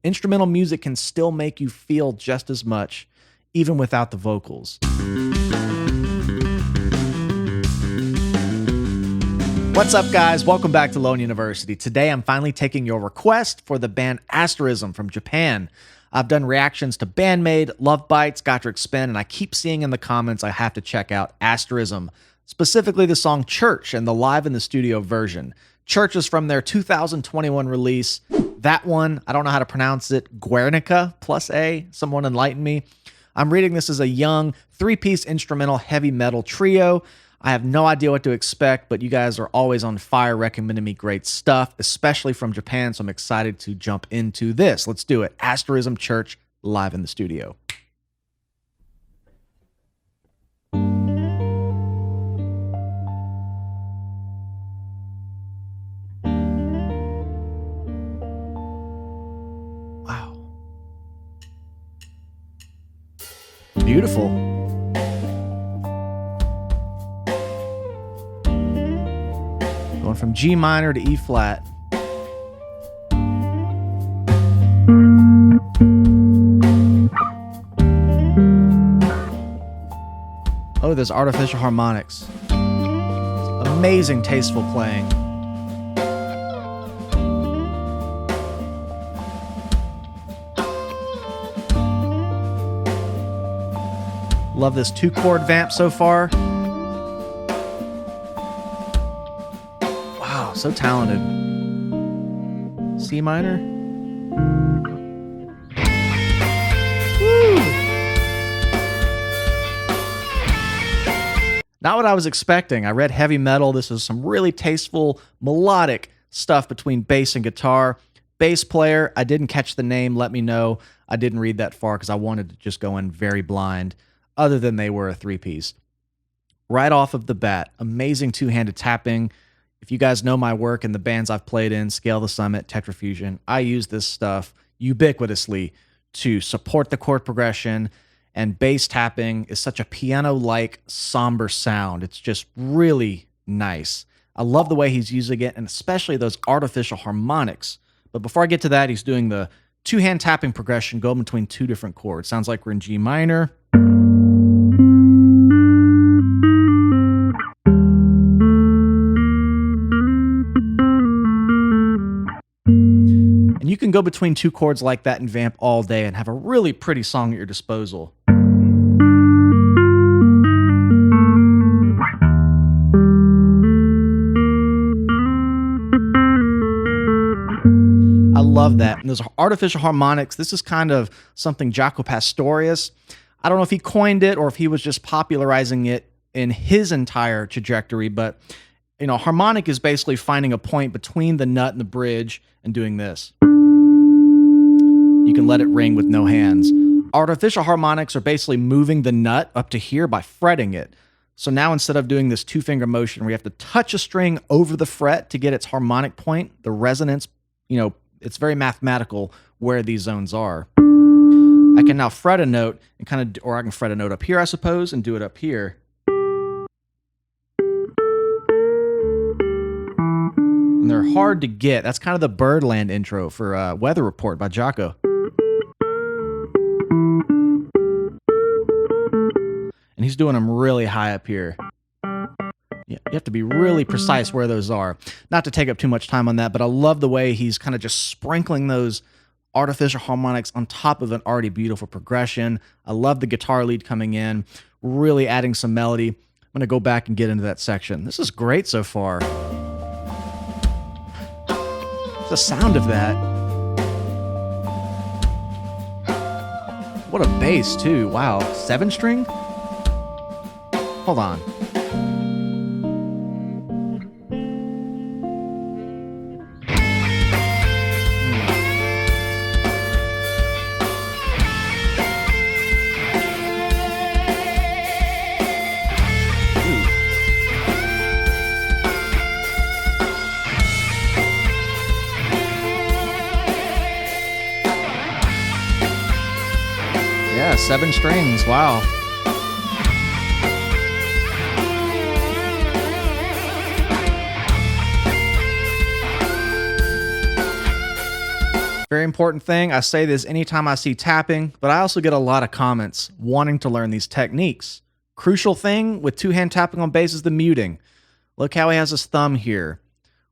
Instrumental music can still make you feel just as much, even without the vocals. What's up, guys? Welcome back to Lone University. Today, I'm finally taking your request for the band Asterism from Japan. I've done reactions to BAND-MAID, LOVEBITES, Gacharic Spin, and I keep seeing in the comments I have to check out Asterism, specifically the song Church and the live in the studio version. Church is from their 2021 release. That one, I don't know how to pronounce it, GUERNICA+a, someone enlighten me. I'm reading this as a young, three-piece instrumental heavy metal trio. I have no idea what to expect, but you guys are always on fire recommending me great stuff, especially from Japan, so I'm excited to jump into this. Let's do it. Asterism Church, live in the studio. Wow. Beautiful. Going from G minor to E flat. Oh, there's artificial harmonics. Amazing, tasteful playing. Love this 2-chord vamp so far. Wow, so talented. C minor. Woo! Not what I was expecting. I read heavy metal. This is some really tasteful, melodic stuff between bass and guitar. Bass player, I didn't catch the name. Let me know. I didn't read that far because I wanted to just go in very blind, other than they were a three-piece. Right off of the bat, amazing two-handed tapping. If you guys know my work and the bands I've played in, Scale the Summit, Tetrafusion, I use this stuff ubiquitously to support the chord progression, and bass tapping is such a piano-like, somber sound. It's just really nice. I love the way he's using it, and especially those artificial harmonics. But before I get to that, he's doing the two-hand tapping progression going between two different chords. Sounds like we're in G minor. You can go between two chords like that and vamp all day and have a really pretty song at your disposal. I love that. And those artificial harmonics, this is kind of something Jaco Pastorius, I don't know if he coined it or if he was just popularizing it in his entire trajectory, but you know, harmonic is basically finding a point between the nut and the bridge and doing this. You can let it ring with no hands. Artificial harmonics are basically moving the nut up to here by fretting it. So now instead of doing this two-finger motion where you have to touch a string over the fret to get its harmonic point, the resonance, you know, it's very mathematical where these zones are. I can now fret a note and kind of, or I can fret a note up here, I suppose, and do it up here. And they're hard to get. That's kind of the Birdland intro for Weather Report by Jaco. And he's doing them really high up here. You have to be really precise where those are. Not to take up too much time on that, but I love the way he's kind of just sprinkling those artificial harmonics on top of an already beautiful progression. I love the guitar lead coming in, really adding some melody. I'm going to go back and get into that section. This is great so far. The sound of that. What a bass, too. Wow. 7-string? Hold on. Yeah, 7 strings. Wow. Very important thing. I say this anytime I see tapping, but I also get a lot of comments wanting to learn these techniques. Crucial thing with two-hand tapping on bass is the muting. Look how he has his thumb here.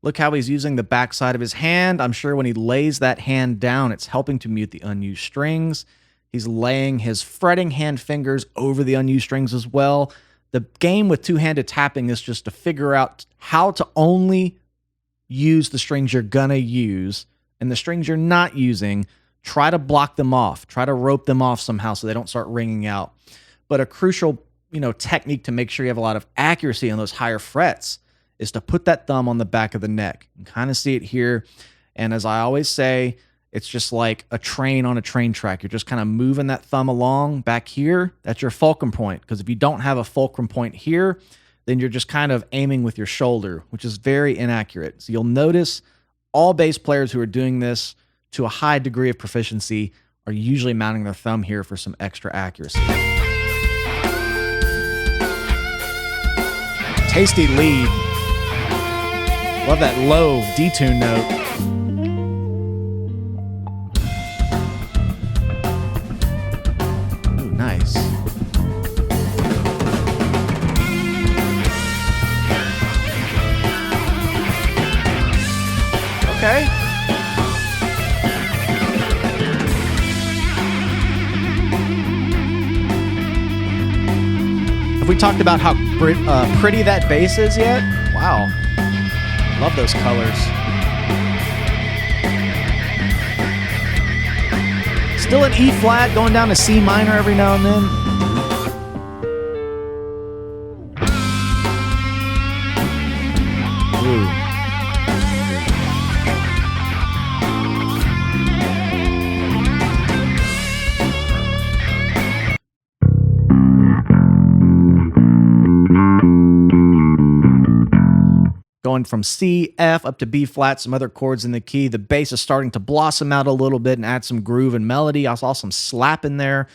Look how he's using the backside of his hand. I'm sure when he lays that hand down, it's helping to mute the unused strings. He's laying his fretting hand fingers over the unused strings as well. The game with two-handed tapping is just to figure out how to only use the strings you're gonna use, and the strings you're not using, try to block them off. Try to rope them off somehow so they don't start ringing out. But a crucial, technique to make sure you have a lot of accuracy on those higher frets is to put that thumb on the back of the neck. You can kind of see it here. And as I always say, it's just like a train on a train track. You're just kind of moving that thumb along back here. That's your fulcrum point. Because if you don't have a fulcrum point here, then you're just kind of aiming with your shoulder, which is very inaccurate. So you'll notice all bass players who are doing this to a high degree of proficiency are usually mounting their thumb here for some extra accuracy. Tasty lead. Love that low detune note. Ooh, nice. Okay. Have we talked about how pretty that bass is yet? Wow. Love those colors. Still an E flat, going down to C minor every now and then. Ooh. Going from C, F up to B flat, some other chords in the key. The bass is starting to blossom out a little bit and add some groove and melody. I saw some slap in there,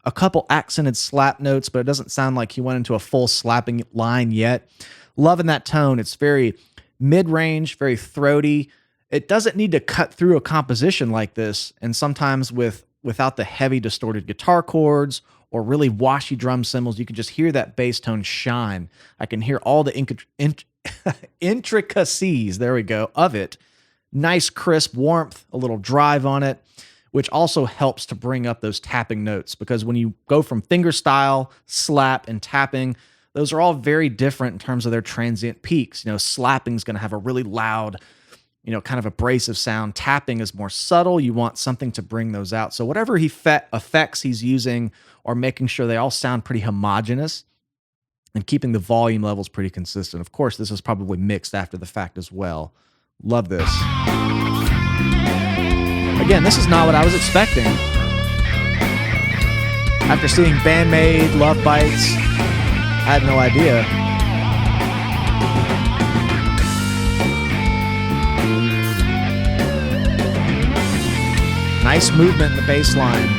a couple accented slap notes, but it doesn't sound like he went into a full slapping line yet. Loving that tone. It's very mid-range, very throaty. It doesn't need to cut through a composition like this, and sometimes without the heavy distorted guitar chords or really washy drum cymbals, you can just hear that bass tone shine. I can hear all the intricacies, there we go, of it. Nice crisp warmth, a little drive on it, which also helps to bring up those tapping notes, because when you go from fingerstyle, slap, and tapping, those are all very different in terms of their transient peaks. Slapping is going to have a really loud, kind of abrasive sound. Tapping is more subtle. You want something to bring those out. So whatever effects he's using are making sure they all sound pretty homogeneous and keeping the volume levels pretty consistent. Of course, this is probably mixed after the fact as well. Love this. Again, this is not what I was expecting. After seeing BAND-MAID, LOVEBITES, I had no idea. Nice movement in the bass line.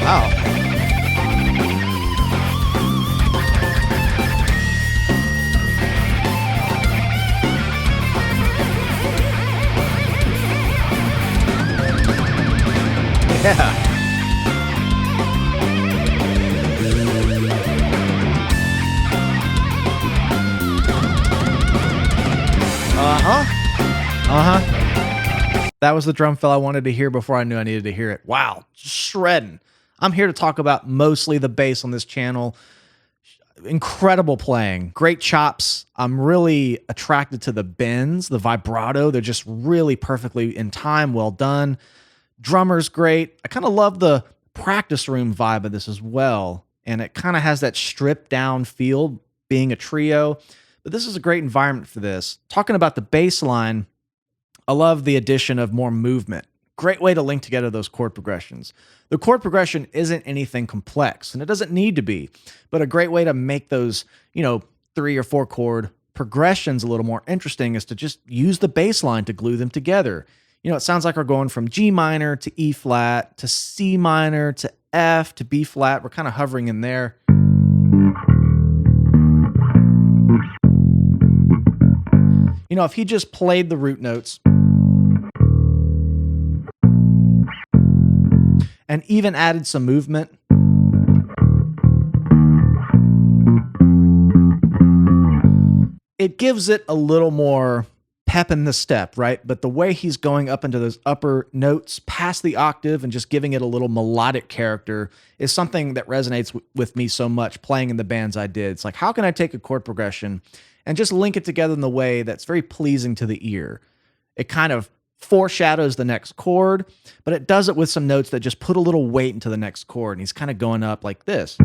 Wow. Yeah. That was the drum fill I wanted to hear before I knew I needed to hear it. Wow, shredding. I'm here to talk about mostly the bass on this channel. Incredible playing, great chops. I'm really attracted to the bends, the vibrato. They're just really perfectly in time, well done. Drummer's great. I kind of love the practice room vibe of this as well. And it kind of has that stripped down feel being a trio. But this is a great environment for this. Talking about the bass line, I love the addition of more movement. Great way to link together those chord progressions. The chord progression isn't anything complex, and it doesn't need to be, but a great way to make those, 3 or 4 chord progressions a little more interesting is to just use the bass line to glue them together. You know, it sounds like we're going from G minor to E flat to C minor to F to B flat. We're kind of hovering in there. You know, if he just played the root notes and even added some movement, it gives it a little more pep in the step, right? But the way he's going up into those upper notes past the octave and just giving it a little melodic character is something that resonates with me so much playing in the bands I did. It's like, how can I take a chord progression and just link it together in the way that's very pleasing to the ear? It kind of foreshadows the next chord, but it does it with some notes that just put a little weight into the next chord. And he's kind of going up like this.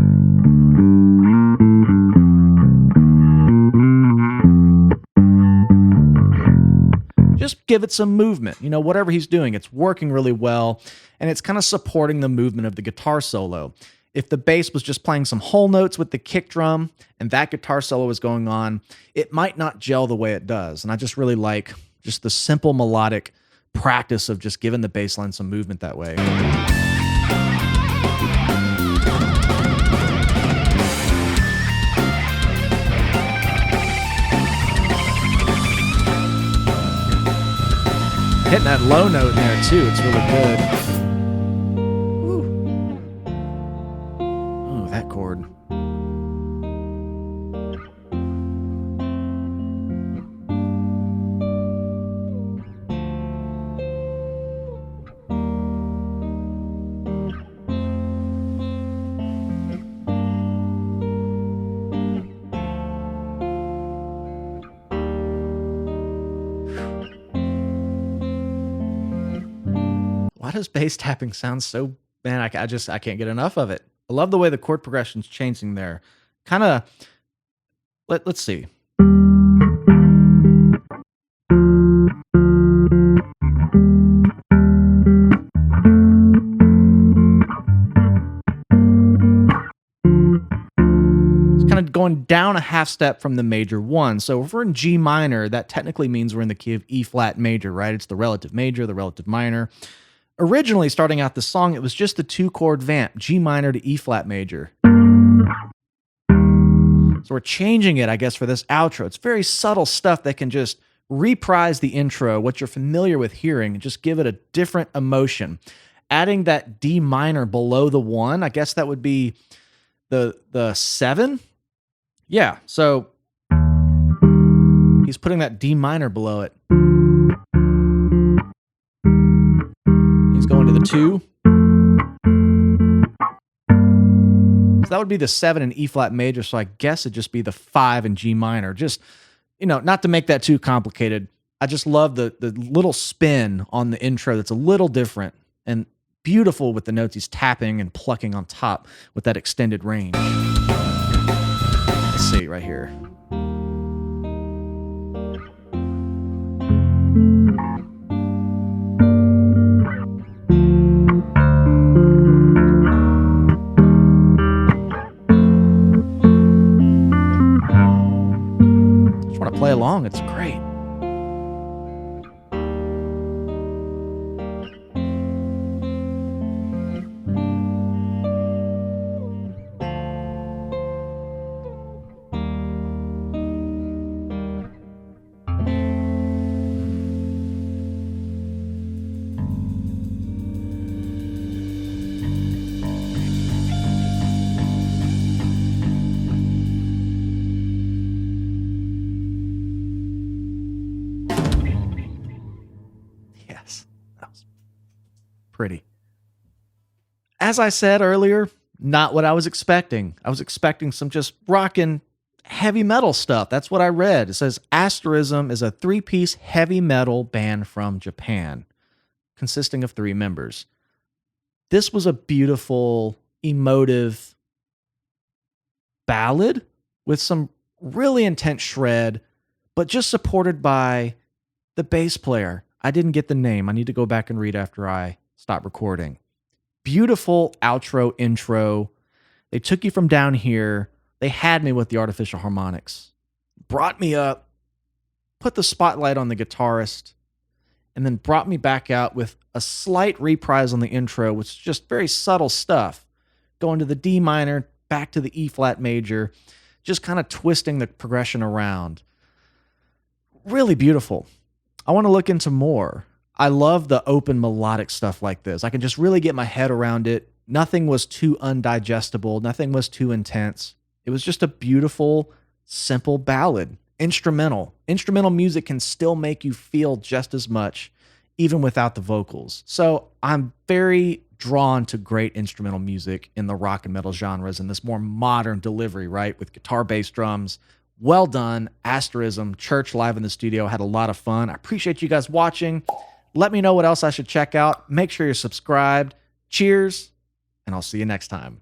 Just give it some movement. You know, whatever he's doing, it's working really well, and it's kind of supporting the movement of the guitar solo. If the bass was just playing some whole notes with the kick drum and that guitar solo was going on, it might not gel the way it does. And I just really like just the simple melodic practice of just giving the bass line some movement that way. Hitting that low note in there too, it's really good. Ooh, that chord. Why does bass tapping sound so, man, I can't get enough of it. I love the way the chord progression's changing there. Kind of, let's see. It's kind of going down a half step from the major one. So if we're in G minor, that technically means we're in the key of E flat major, right? It's the relative major, the relative minor. Originally, starting out the song, it was just a 2-chord vamp, G minor to E flat major. So we're changing it, I guess, for this outro. It's very subtle stuff that can just reprise the intro, what you're familiar with hearing, and just give it a different emotion. Adding that D minor below the 1, I guess that would be the 7. Yeah, so he's putting that D minor below it. Going to the 2. So that would be the 7 in E flat major, so I guess it'd just be the 5 in G minor. Just, you know, not to make that too complicated. I just love the little spin on the intro that's a little different and beautiful with the notes he's tapping and plucking on top with that extended range. Let's see right here. Play along, it's great. Pretty. As I said earlier, not what I was expecting. I was expecting some just rockin' heavy metal stuff. That's what I read. It says Asterism is a 3-piece heavy metal band from Japan, consisting of 3 members. This was a beautiful, emotive ballad with some really intense shred, but just supported by the bass player. I didn't get the name. I need to go back and read after I stop recording. Beautiful outro, intro. They took you from down here. They had me with the artificial harmonics. Brought me up. Put the spotlight on the guitarist. and then brought me back out with a slight reprise on the intro, which is just very subtle stuff, going to the D minor, back to the E flat major, just kind of twisting the progression around. Really beautiful. I want to look into more. I love the open melodic stuff like this. I can just really get my head around it. Nothing was too undigestible. Nothing was too intense. It was just a beautiful, simple ballad. Instrumental. Instrumental music can still make you feel just as much, even without the vocals. So I'm very drawn to great instrumental music in the rock and metal genres and this more modern delivery, right? With guitar, bass, drums. Well done. Asterism, Church live in the studio. Had a lot of fun. I appreciate you guys watching. Let me know what else I should check out. Make sure you're subscribed. Cheers, and I'll see you next time.